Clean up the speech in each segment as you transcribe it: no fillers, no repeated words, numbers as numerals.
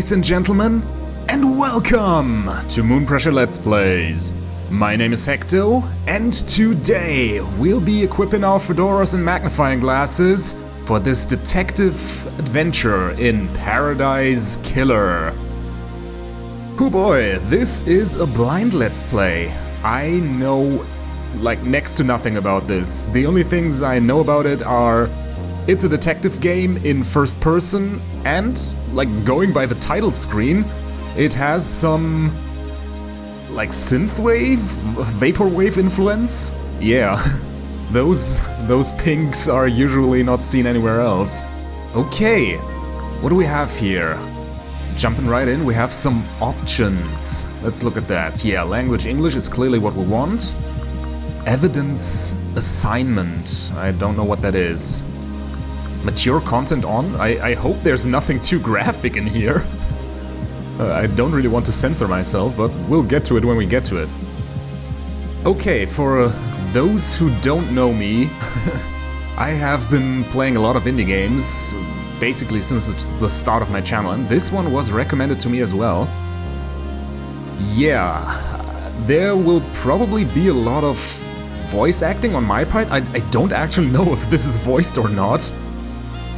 ladies and gentlemen, and welcome to Moonpressure Let's Plays. My name is Hecto, and today we'll be equipping our fedoras and magnifying glasses for this detective adventure in Paradise Killer. Oh boy, this is a blind Let's Play. I know like next to nothing about this. The only things I know about it are it's a detective game in first person, and, like, going by the title screen, it has some, like, synthwave, vaporwave influence. Yeah, those pinks are usually not seen anywhere else. Okay, what do we have here? Jumping right in, we have some options. Let's look at that. Yeah, language English is clearly what we want. Evidence assignment. I don't know what that is. Mature content on? I hope there's nothing too graphic in here. I don't really want to censor myself, but we'll get to it when we get to it. Okay, for those who don't know me, I have been playing a lot of indie games, basically since the start of my channel, and this one was recommended to me as well. Yeah, there will probably be a lot of voice acting on my part. I don't actually know if this is voiced or not.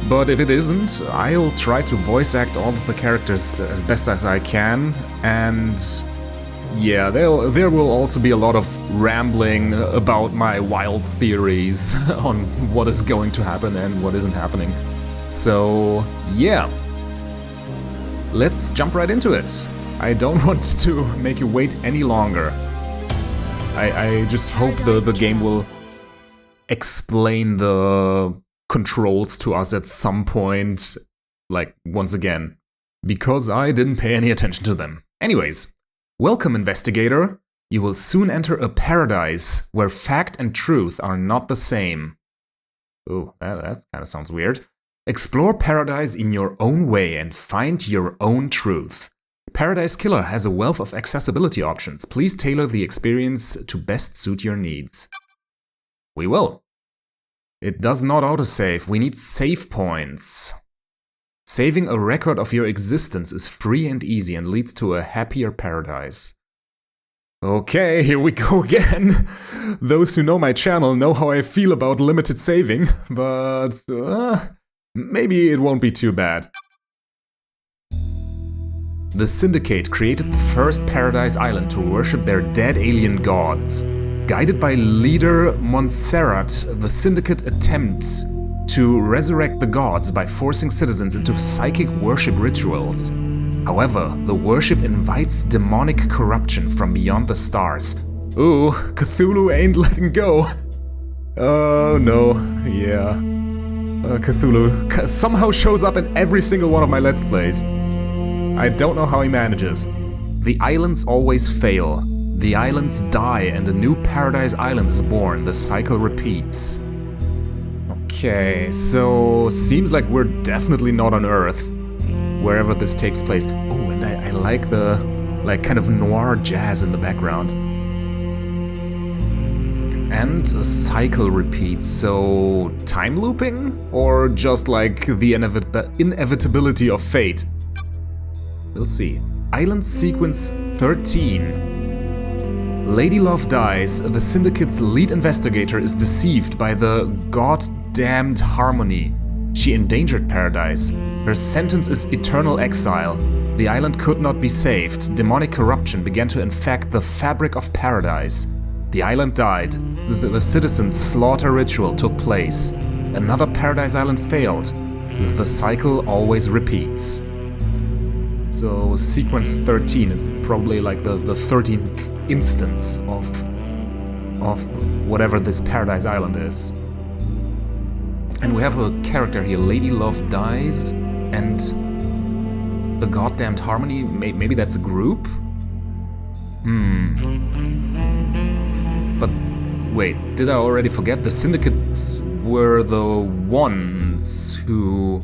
But if it isn't, I'll try to voice act all of the characters as best as I can, and yeah, there will also be a lot of rambling about my wild theories on what is going to happen and what isn't happening. So yeah, let's jump right into it. I don't want to make you wait any longer. I just hope the game will explain the controls to us at some point, like, once again, because I didn't pay any attention to them. Anyways, welcome, investigator. You will soon enter a paradise where fact and truth are not the same. Oh, that kind of sounds weird. Explore paradise in your own way and find your own truth. Paradise Killer has a wealth of accessibility options. Please tailor the experience to best suit your needs. We will. It does not autosave. We need save points. Saving a record of your existence is free and easy and leads to a happier paradise. Okay, here we go again. Those who know my channel know how I feel about limited saving, but maybe it won't be too bad. The Syndicate created the first Paradise Island to worship their dead alien gods. Guided by leader Montserrat, the Syndicate attempts to resurrect the gods by forcing citizens into psychic worship rituals. However, the worship invites demonic corruption from beyond the stars. Ooh, Cthulhu ain't letting go. Oh no, yeah. Cthulhu somehow shows up in every single one of my Let's Plays. I don't know how he manages. The islands always fail. The islands die and a new Paradise Island is born. The cycle repeats. Okay, so seems like we're definitely not on Earth, wherever this takes place. Oh, and I like the kind of noir jazz in the background. And a cycle repeats, so time looping? Or just like the inevitability of fate? We'll see. Island sequence 13. Lady Love dies. The Syndicate's lead investigator is deceived by the god-damned Harmony. She endangered Paradise. Her sentence is eternal exile. The island could not be saved. Demonic corruption began to infect the fabric of Paradise. The island died. The citizens' slaughter ritual took place. Another Paradise Island failed. The cycle always repeats. So sequence 13 is probably like the 13th instance of whatever this Paradise Island is. And we have a character here, Lady Love dies, and the goddamned Harmony, maybe that's a group? But wait, did I already forget? The Syndicates were the ones who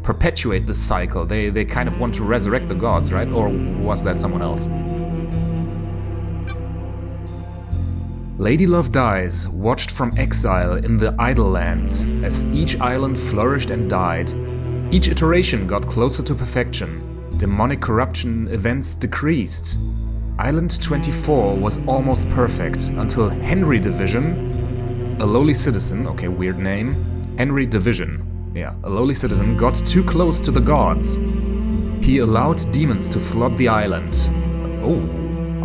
perpetuate this cycle. They kind of want to resurrect the gods, right? Or was that someone else? Lady Love dies, watched from exile in the Idle Lands, as each island flourished and died. Each iteration got closer to perfection. Demonic corruption events decreased. Island 24 was almost perfect until Henry Division, a lowly citizen, okay, weird name, Henry Division, yeah, a lowly citizen, got too close to the gods. He allowed demons to flood the island. Oh,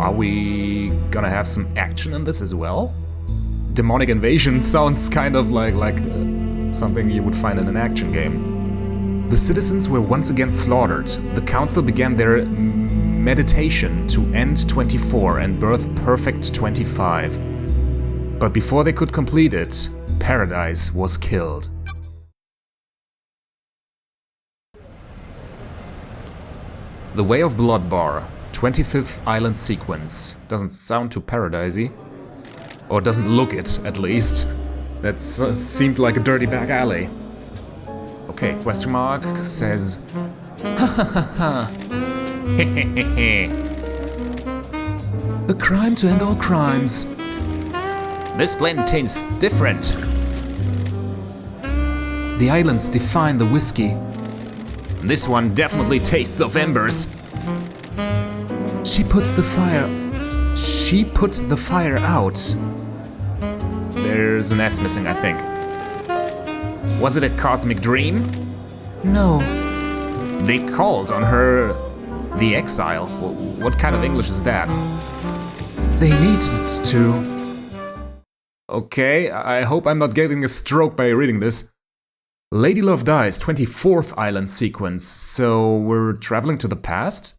are we gonna have some action in this as well? Demonic invasion sounds kind of like something you would find in an action game. The citizens were once again slaughtered. The council began their meditation to end 24 and birth perfect 25. But before they could complete it, Paradise was killed. The Way of Blood Bar, 25th Island Sequence. Doesn't sound too paradisey. Or doesn't look it, at least. That seemed like a dirty back alley. Okay, question mark says... Ha ha ha ha. The crime to end all crimes. This blend tastes different. The islands define the whiskey. This one definitely tastes of embers. She put the fire out. There's an S missing, I think. Was it a cosmic dream? No. They called on her the exile. What kind of English is that? They needed to. Okay, I hope I'm not getting a stroke by reading this. Lady Love Dies, 24th Island Sequence. So we're traveling to the past?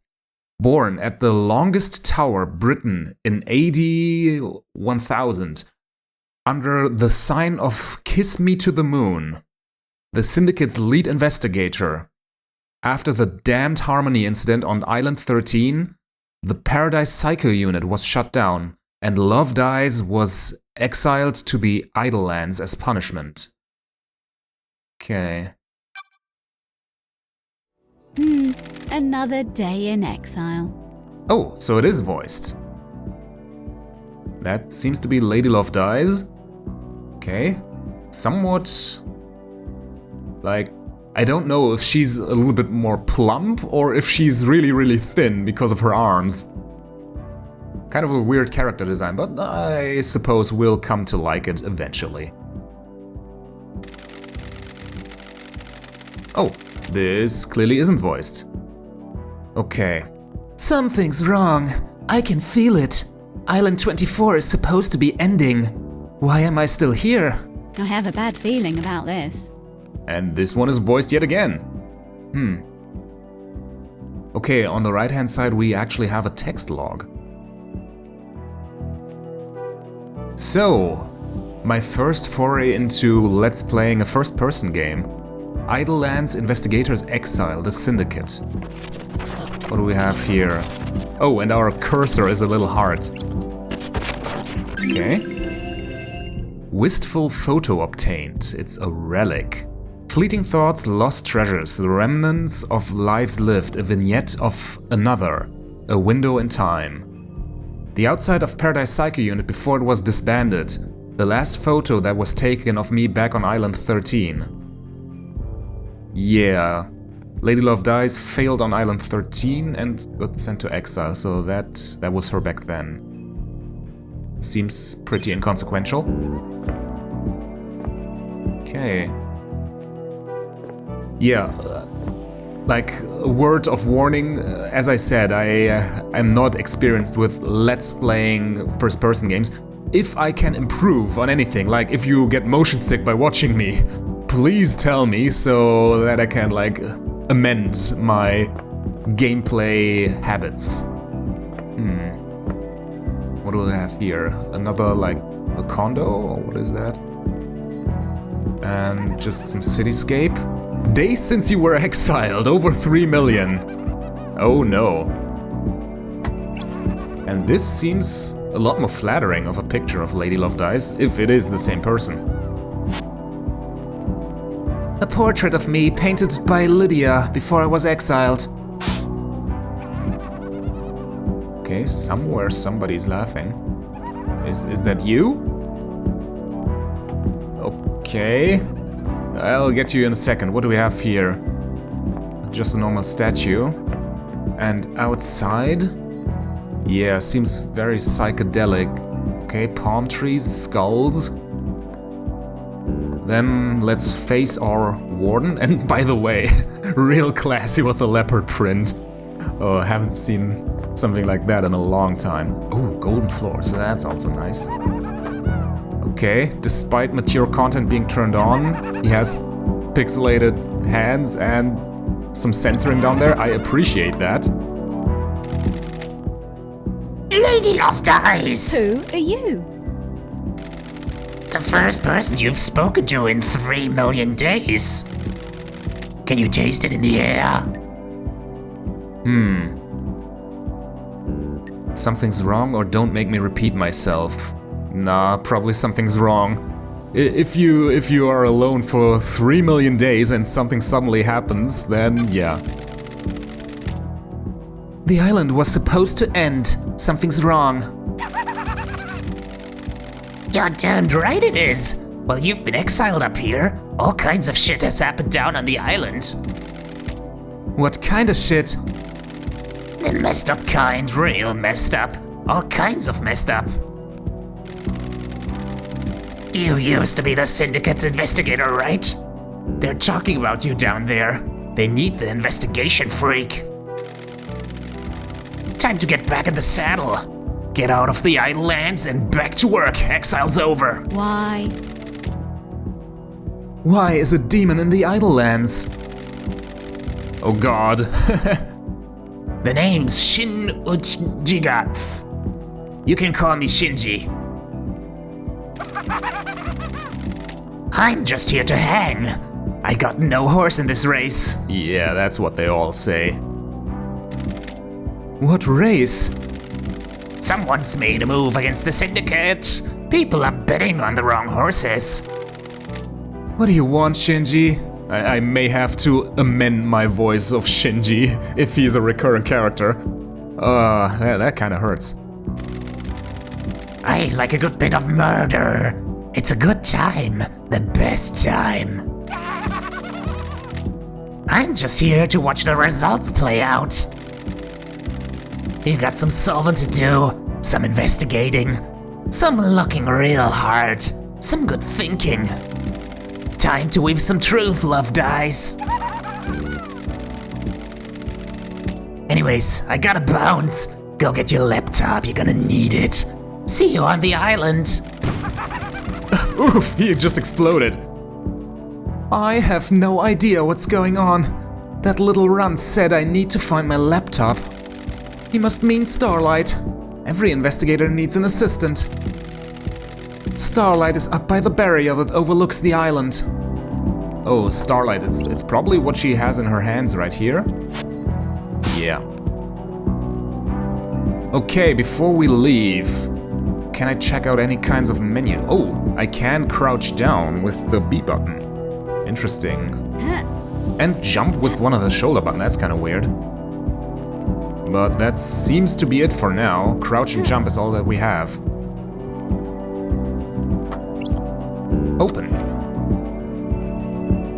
Born at the longest tower, Britain, in AD 1000, under the sign of Kiss Me to the Moon, the Syndicate's lead investigator. After the damned Harmony incident on Island 13, the Paradise Psycho Unit was shut down, and Love Dies was exiled to the Idle Lands as punishment. Okay. Another day in exile. Oh, so it is voiced. That seems to be Lady Love Dies. Okay. Somewhat... like... I don't know if she's a little bit more plump or if she's really, really thin because of her arms. Kind of a weird character design, but I suppose we'll come to like it eventually. Oh, this clearly isn't voiced. Okay. Something's wrong. I can feel it. Island 24 is supposed to be ending. Why am I still here? I have a bad feeling about this. And this one is voiced yet again. Okay, on the right hand side we actually have a text log. So, my first foray into let's playing a first person game. Idle Lands Investigators Exile, the Syndicate. What do we have here? Oh, and our cursor is a little heart. Okay. Wistful photo obtained. It's a relic. Fleeting thoughts, lost treasures, the remnants of lives lived, a vignette of another, a window in time. The outside of Paradise Psycho Unit before it was disbanded. The last photo that was taken of me back on Island 13. Yeah, Lady Love Dies failed on Island 13 and got sent to exile, so that was her back then. Seems pretty inconsequential. Okay. Yeah, like a word of warning, as I said, I am not experienced with let's playing first-person games. If I can improve on anything, like if you get motion sick by watching me, please tell me so that I can like amend my gameplay habits. What do we have here? Another like a condo, or what is that? And just some cityscape. Days since you were exiled, over 3 million. Oh no. And this seems a lot more flattering of a picture of Lady Love Dies, if it is the same person. A portrait of me painted by Lydia before I was exiled. Okay, somewhere somebody's laughing. Is that you? Okay. I'll get you in a second. What do we have here? Just a normal statue. And outside? Yeah, seems very psychedelic. Okay, palm trees, skulls. Then let's face our warden. And by the way, real classy with the leopard print. Oh, I haven't seen something like that in a long time. Oh, golden floor, so that's also nice. Okay, despite mature content being turned on, he has pixelated hands and some censoring down there. I appreciate that. Lady of Dice! Who are you? The first person you've spoken to in 3 million days. Can you taste it in the air? Something's wrong, or don't make me repeat myself. Nah, probably something's wrong. If you are alone for 3 million days and something suddenly happens, then yeah. The island was supposed to end. Something's wrong. You're damned right it is. Well, you've been exiled up here. All kinds of shit has happened down on the island. What kind of shit? The messed up kind, real messed up. All kinds of messed up. You used to be the Syndicate's investigator, right? They're talking about you down there. They need the investigation freak. Time to get back in the saddle. Get out of the idle lands and back to work. Exile's over. Why? Why is a demon in the idle lands? Oh god. The name's Shin Uchigath. You can call me Shinji. I'm just here to hang. I got no horse in this race. Yeah, that's what they all say. What race? Someone's made a move against the Syndicate. People are betting on the wrong horses. What do you want, Shinji? I may have to amend my voice of Shinji if he's a recurrent character. That kind of hurts. I like a good bit of murder. It's a good time. The best time. I'm just here to watch the results play out. You got some solving to do, some investigating, some looking real hard, some good thinking. Time to weave some truth, Love Dice. Anyways, I gotta bounce. Go get your laptop, you're gonna need it. See you on the island. Oof, he just exploded. I have no idea what's going on. That little runt said I need to find my laptop. He must mean Starlight. Every investigator needs an assistant. Starlight is up by the barrier that overlooks the island. Oh, Starlight, it's probably what she has in her hands right here. Yeah. Okay, before we leave, can I check out any kinds of menu? Oh, I can crouch down with the B button. Interesting. And jump with one of the shoulder buttons, that's kind of weird. But that seems to be it for now. Crouch and jump is all that we have. Open.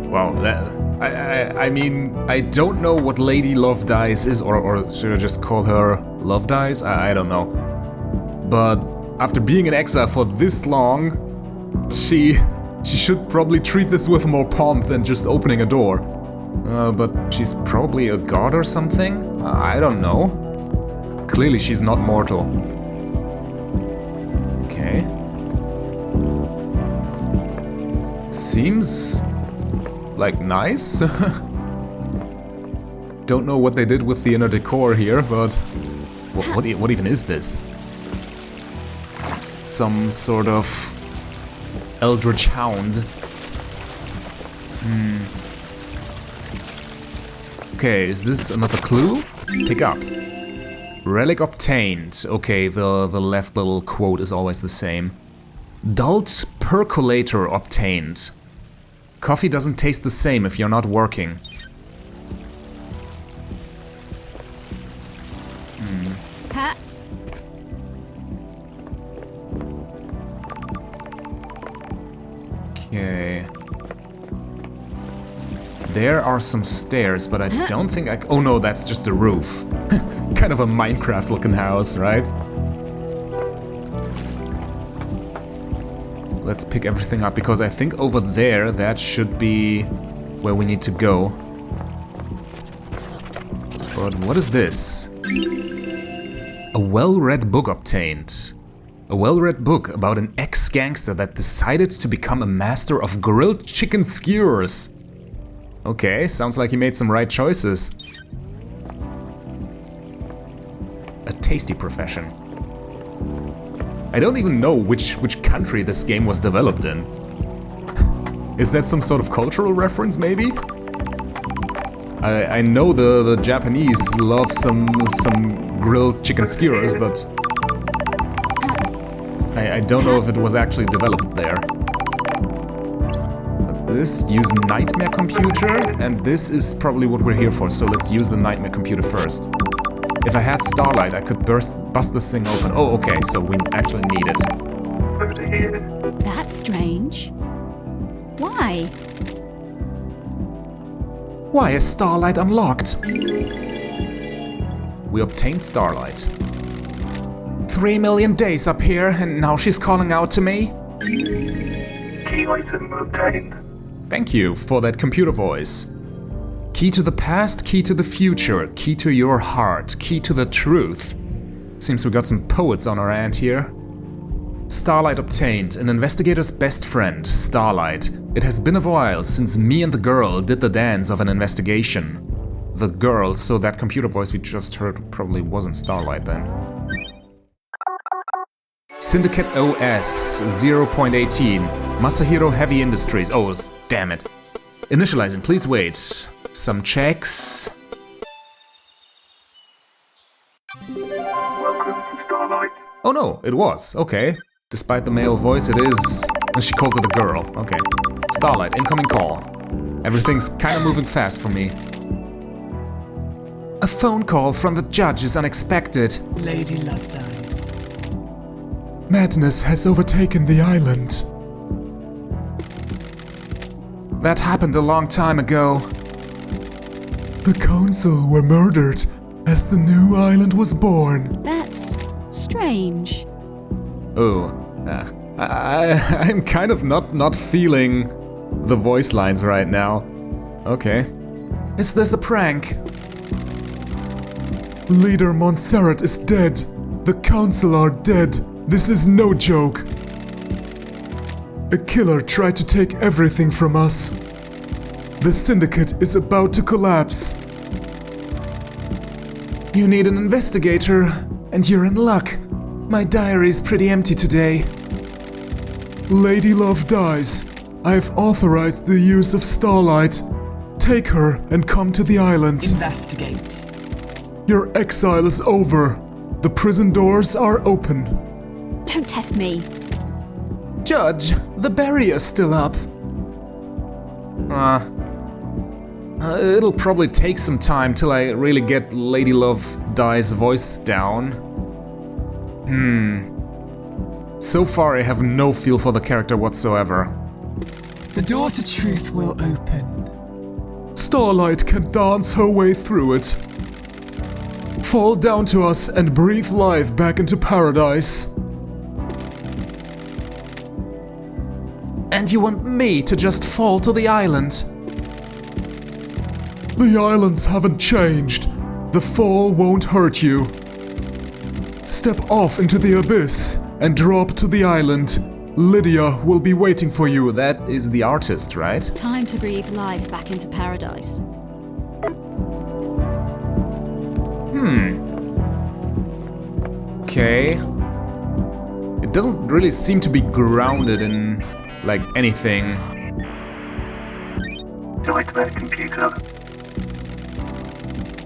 Well, I mean, I don't know what Lady Love Dice is, or should I just call her Love Dice? I don't know. But after being in exile for this long, she should probably treat this with more pomp than just opening a door. But she's probably a god or something? I don't know. Clearly she's not mortal. Okay. Seems like nice. Don't know what they did with the inner decor here, but what even is this? Some sort of eldritch hound. Okay, is this another clue? Pick up. Relic obtained. Okay, the left little quote is always the same. Dult percolator obtained. Coffee doesn't taste the same if you're not working. Ha! Okay. There are some stairs, but I don't think I... Oh no, that's just a roof. Kind of a Minecraft-looking house, right? Let's pick everything up, because I think over there, that should be where we need to go. But what is this? A well-read book obtained. A well-read book about an ex-gangster that decided to become a master of grilled chicken skewers. Okay, sounds like he made some right choices. A tasty profession. I don't even know which country this game was developed in. Is that some sort of cultural reference, maybe? I know the Japanese love some grilled chicken skewers, but I don't know if it was actually developed there. What's this? Use nightmare computer, and this is probably what we're here for, so let's use the nightmare computer first. If I had Starlight, I could bust this thing open. Oh, okay, so we actually need it. That's strange. Why? Why is Starlight unlocked? We obtained Starlight. 3 million days up here, and now she's calling out to me? Key item obtained. Thank you for that computer voice. Key to the past, key to the future, key to your heart, key to the truth. Seems we got some poets on our hand here. Starlight obtained, an investigator's best friend, Starlight. It has been a while since me and the girl did the dance of an investigation. The girl, so that computer voice we just heard probably wasn't Starlight then. Syndicate OS 0.18, Masahiro Heavy Industries. Oh, damn it. Initializing, please wait. Some checks. Welcome to Starlight. Oh no, it was. Okay. Despite the male voice, it is... She calls it a girl. Okay. Starlight, incoming call. Everything's kind of moving fast for me. A phone call from the judge is unexpected. Lady Love dies. Madness has overtaken the island. That happened a long time ago. The council were murdered as the new island was born. That's strange. Oh, I'm kind of not feeling the voice lines right now. Okay. Is this a prank? Leader Montserrat is dead. The council are dead. This is no joke. A killer tried to take everything from us. The syndicate is about to collapse. You need an investigator, and you're in luck. My diary's pretty empty today. Lady Love dies. I've authorized the use of Starlight. Take her and come to the island. Investigate. Your exile is over. The prison doors are open. Don't test me. Judge, the barrier's still up. It'll probably take some time till I really get Lady Love Die's voice down. So far I have no feel for the character whatsoever. The door to truth will open. Starlight can dance her way through it. Fall down to us and breathe life back into paradise. And you want me to just fall to the island? The islands haven't changed. The fall won't hurt you. Step off into the abyss and drop to the island. Lydia will be waiting for you. That is the artist, right? Time to breathe life back into paradise. Okay. It doesn't really seem to be grounded in, like, anything. Nightmare computer.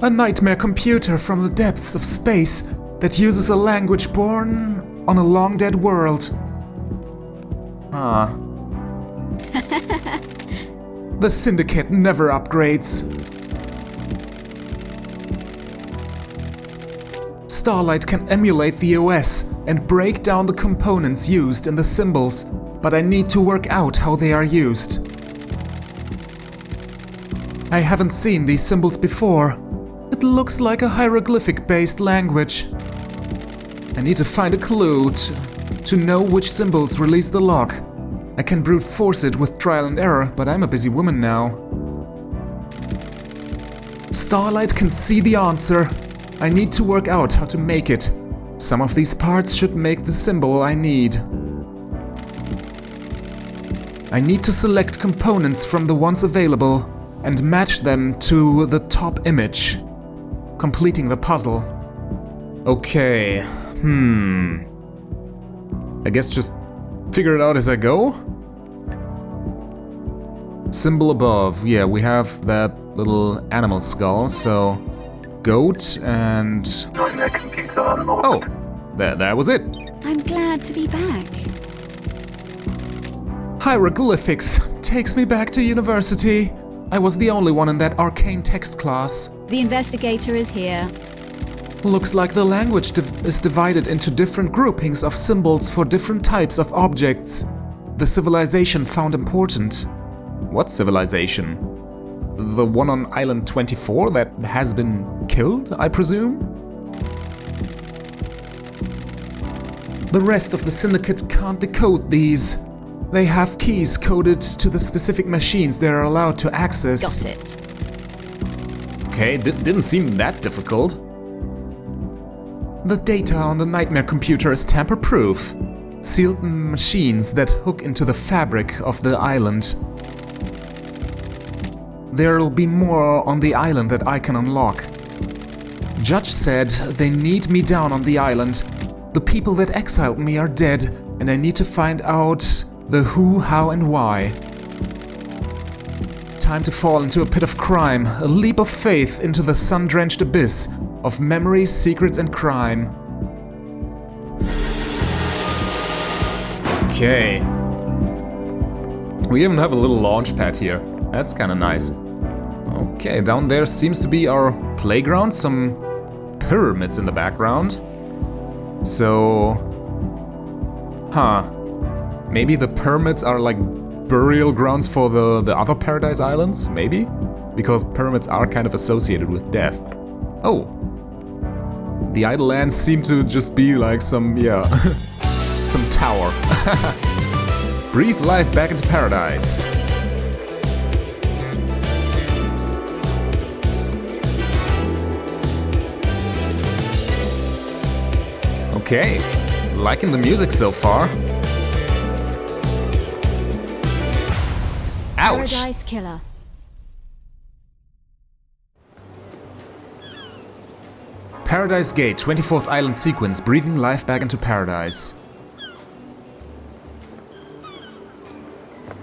A nightmare computer from the depths of space that uses a language born on a long-dead world. The Syndicate never upgrades. Starlight can emulate the OS and break down the components used in the symbols, but I need to work out how they are used. I haven't seen these symbols before. It looks like a hieroglyphic-based language. I need to find a clue to know which symbols release the lock. I can brute force it with trial and error, but I'm a busy woman now. Starlight can see the answer. I need to work out how to make it. Some of these parts should make the symbol I need. I need to select components from the ones available and match them to the top image, completing the puzzle. Okay, I guess just figure it out as I go? Symbol above, yeah, we have that little animal skull, so goat and... Nightmare computer unlocked. Oh, that was it. I'm glad to be back. Hieroglyphics takes me back to university. I was the only one in that arcane text class. The investigator is here. Looks like the language is divided into different groupings of symbols for different types of objects. The civilization found important. What civilization? The one on Island 24 that has been killed, I presume? The rest of the syndicate can't decode these. They have keys coded to the specific machines they're allowed to access. Got it. Okay, didn't seem that difficult. The data on the nightmare computer is tamper-proof. Sealed machines that hook into the fabric of the island. There'll be more on the island that I can unlock. Judge said they need me down on the island. The people that exiled me are dead, and I need to find out the who, how, and why. Time to fall into a pit of crime, a leap of faith into the sun-drenched abyss of memories, secrets, and crime. Okay. We even have a little launch pad here. That's kind of nice. Okay, down there seems to be our playground, some pyramids in the background. So... Maybe the pyramids are like burial grounds for the other Paradise Islands? Maybe? Because pyramids are kind of associated with death. Oh. The idle lands seem to just be like some, some tower. Breathe life back into paradise. Okay, liking the music so far. Ouch! Paradise Killer. Paradise Gate, 24th Island sequence, breathing life back into paradise.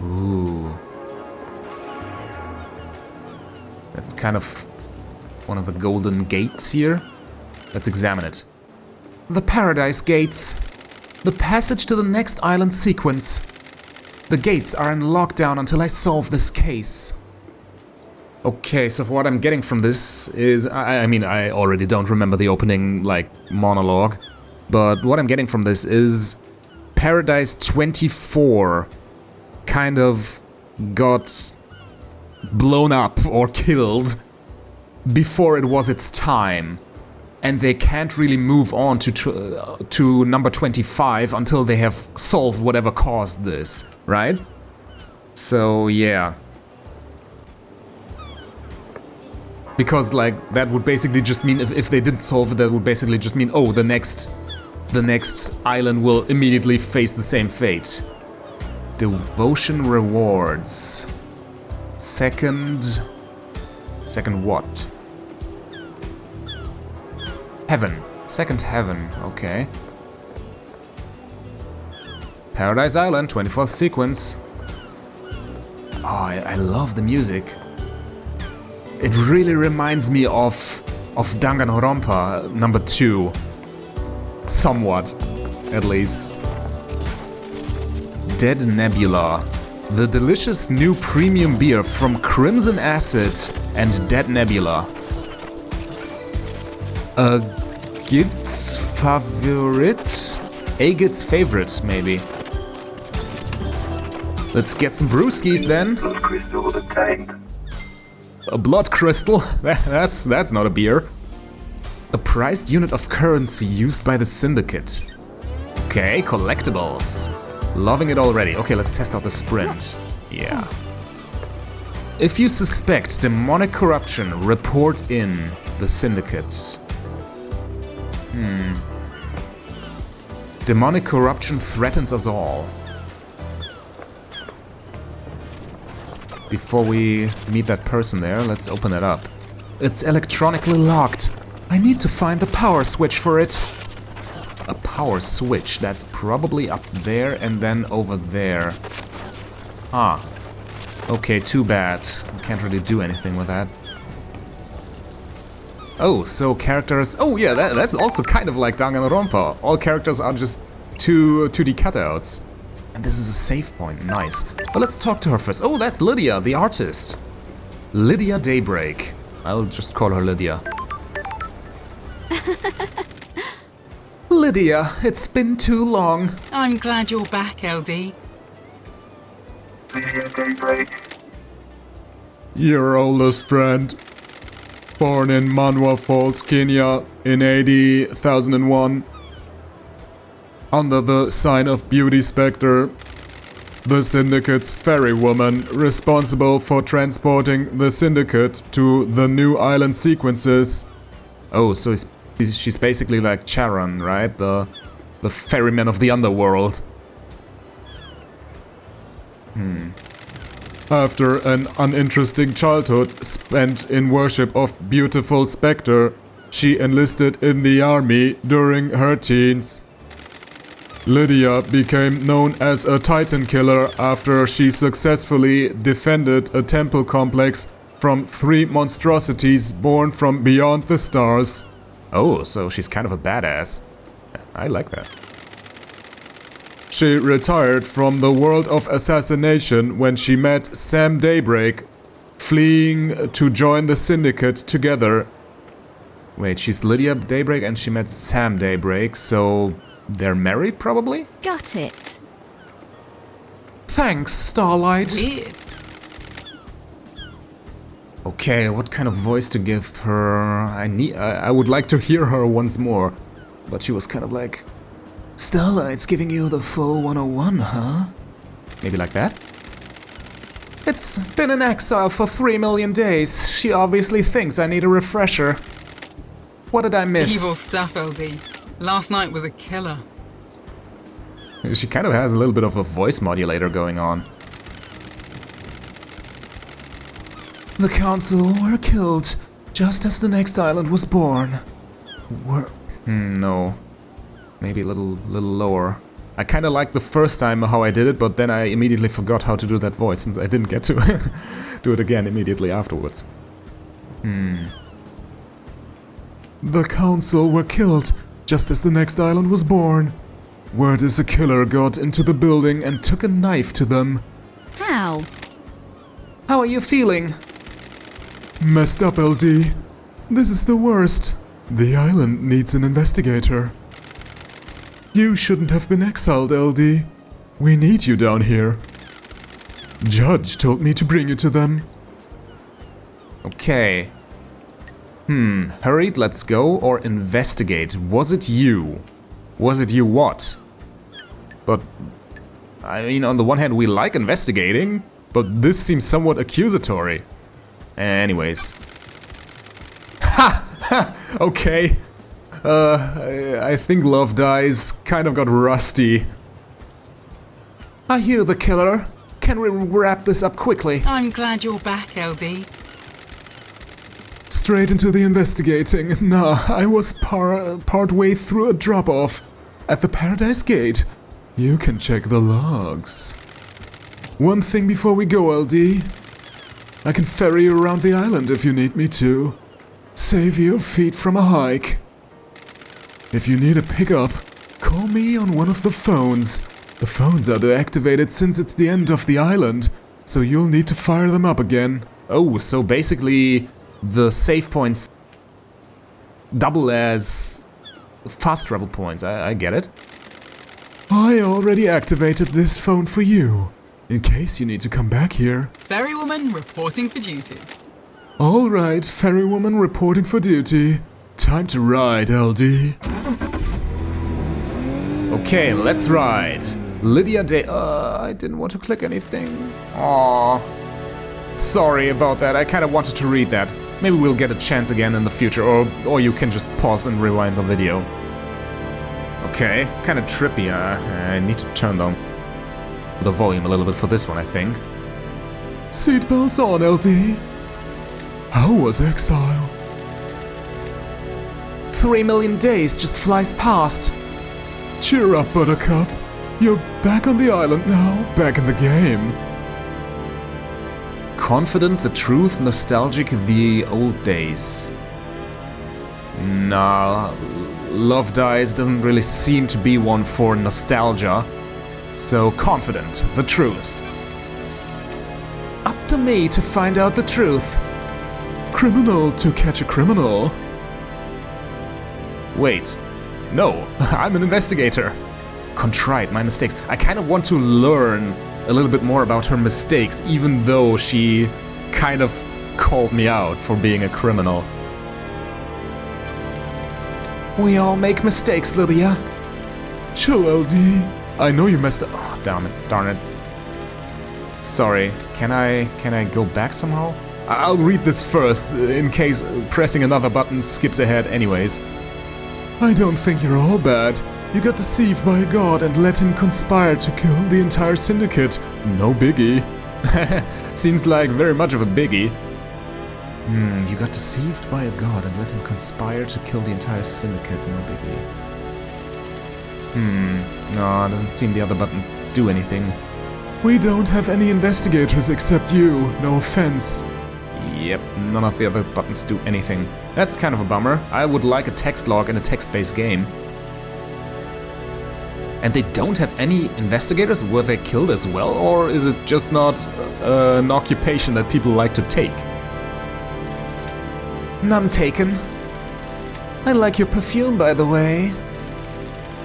Ooh. That's kind of one of the golden gates here. Let's examine it. The Paradise Gates. The passage to the next island sequence. The gates are in lockdown until I solve this case. Okay, so what I'm getting from this is... I mean, I already don't remember the opening, monologue. But what I'm getting from this is... Paradise 24 kind of got blown up or killed before it was its time. And they can't really move on to number 25 until they have solved whatever caused this, right? So, yeah. Because, that would basically just mean, if they didn't solve it, that would basically just mean, oh, the next island will immediately face the same fate. Devotion rewards. Second what? Heaven. Second heaven, okay. Paradise Island, 24th sequence. Oh, I love the music. It really reminds me of Danganronpa number 2. Somewhat, at least. Dead Nebula. The delicious new premium beer from Crimson Acid and Dead Nebula. Agid's favorite, maybe. Let's get some brewskis then. Crystal obtained. A blood crystal? That's not a beer. A prized unit of currency used by the syndicate. Okay, collectibles. Loving it already. Okay, let's test out the sprint. Yeah. If you suspect demonic corruption, report in the syndicate. Demonic corruption threatens us all. Before we meet that person there, let's open it up. It's electronically locked. I need to find the power switch for it. A power switch, that's probably up there and then over there. Ah. Okay, too bad. Can't really do anything with that. Oh, so characters... Oh yeah, that's also kind of like Danganronpa. All characters are just 2D cutouts. And this is a save point, nice. But let's talk to her first. Oh, that's Lydia, the artist. Lydia Daybreak. I'll just call her Lydia. Lydia, it's been too long. I'm glad you're back, LD. Lydia Daybreak. Your oldest friend. Born in Manwa Falls, Kenya in AD 1001. Under the sign of Beauty Spectre. The Syndicate's ferrywoman, responsible for transporting the Syndicate to the new island sequences. Oh, so she's basically like Charon, right? The ferryman of the underworld. After an uninteresting childhood spent in worship of beautiful Spectre, she enlisted in the army during her teens. Lydia became known as a Titan killer after she successfully defended a temple complex from 3 monstrosities born from beyond the stars. Oh, so she's kind of a badass. I like that. She retired from the world of assassination when she met Sam Daybreak, fleeing to join the Syndicate together. Wait, she's Lydia Daybreak and she met Sam Daybreak, so they're married probably? Got it. Thanks, Starlight. Weird. Okay, what kind of voice to give her? I would like to hear her once more. But she was kind of like... Starlight's giving you the full 101, huh? Maybe like that? It's been in exile for 3 million days. She obviously thinks I need a refresher. What did I miss? Evil stuff, LD. Last night was a killer. She kind of has a little bit of a voice modulator going on. The council were killed just as the next island was born. No. Maybe a little lower. I kind of liked the first time how I did it, but then I immediately forgot how to do that voice since I didn't get to do it again immediately afterwards. The council were killed just as the next island was born. Word is a killer got into the building and took a knife to them. How? How are you feeling? Messed up, LD. This is the worst. The island needs an investigator. You shouldn't have been exiled, LD. We need you down here. Judge told me to bring you to them. Okay. Hurried, let's go, or investigate. Was it you? Was it you what? But, I mean, on the one hand we like investigating, but this seems somewhat accusatory. Anyways. Ha! Ha! Okay. I think Love Dies kind of got rusty. Are you the killer? Can we wrap this up quickly? I'm glad you're back, LD. Straight into the investigating. Nah, I was part way through a drop-off at the Paradise Gate. You can check the logs. One thing before we go, LD. I can ferry you around the island if you need me to. Save your feet from a hike. If you need a pickup, call me on one of the phones. The phones are deactivated since it's the end of the island, so you'll need to fire them up again. Oh, so basically the save points double as fast travel points. I get it. I already activated this phone for you, in case you need to come back here. Ferrywoman reporting for duty. All right, ferrywoman reporting for duty. Time to ride, LD. Okay, let's ride. Lydia Day. I didn't want to click anything. Aww. Sorry about that. I kind of wanted to read that. Maybe we'll get a chance again in the future, or you can just pause and rewind the video. Okay, kind of trippy. I need to turn down the volume a little bit for this one, I think. Seatbelts on, LD. How was exile? 3 million days just flies past. Cheer up, Buttercup. You're back on the island now, back in the game. Confident, the truth, nostalgic, the old days. Nah, Love Dies doesn't really seem to be one for nostalgia. So confident, the truth. Up to me to find out the truth. Criminal to catch a criminal. Wait, no, I'm an investigator. Contrite, my mistakes. I kind of want to learn a little bit more about her mistakes, even though she kind of called me out for being a criminal. We all make mistakes, Lydia. Chill, LD. I know you messed up. Oh, darn it. Sorry, can I go back somehow? I'll read this first, in case pressing another button skips ahead anyways. I don't think you're all bad. You got deceived by a god and let him conspire to kill the entire syndicate. No biggie. Seems like very much of a biggie. You got deceived by a god and let him conspire to kill the entire syndicate. No biggie. No, it doesn't seem the other buttons do anything. We don't have any investigators except you, no offense. Yep, none of the other buttons do anything. That's kind of a bummer. I would like a text log in a text-based game. And they don't have any investigators? Were they killed as well? Or is it just not an occupation that people like to take? None taken. I like your perfume, by the way.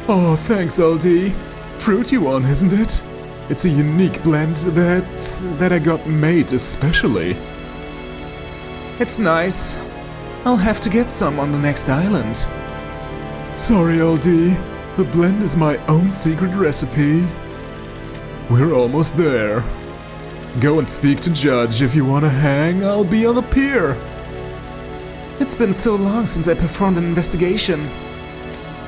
Oh, thanks, LD. Fruity one, isn't it? It's a unique blend that I got made especially. It's nice. I'll have to get some on the next island. Sorry, LD. The blend is my own secret recipe. We're almost there. Go and speak to Judge. If you want to hang, I'll be on the pier. It's been so long since I performed an investigation.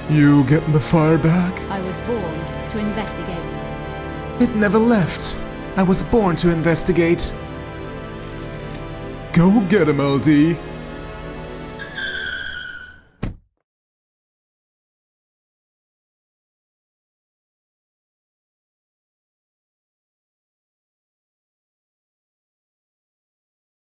You getting the fire back? I was born to investigate. It never left. I was born to investigate. Go get him, LD.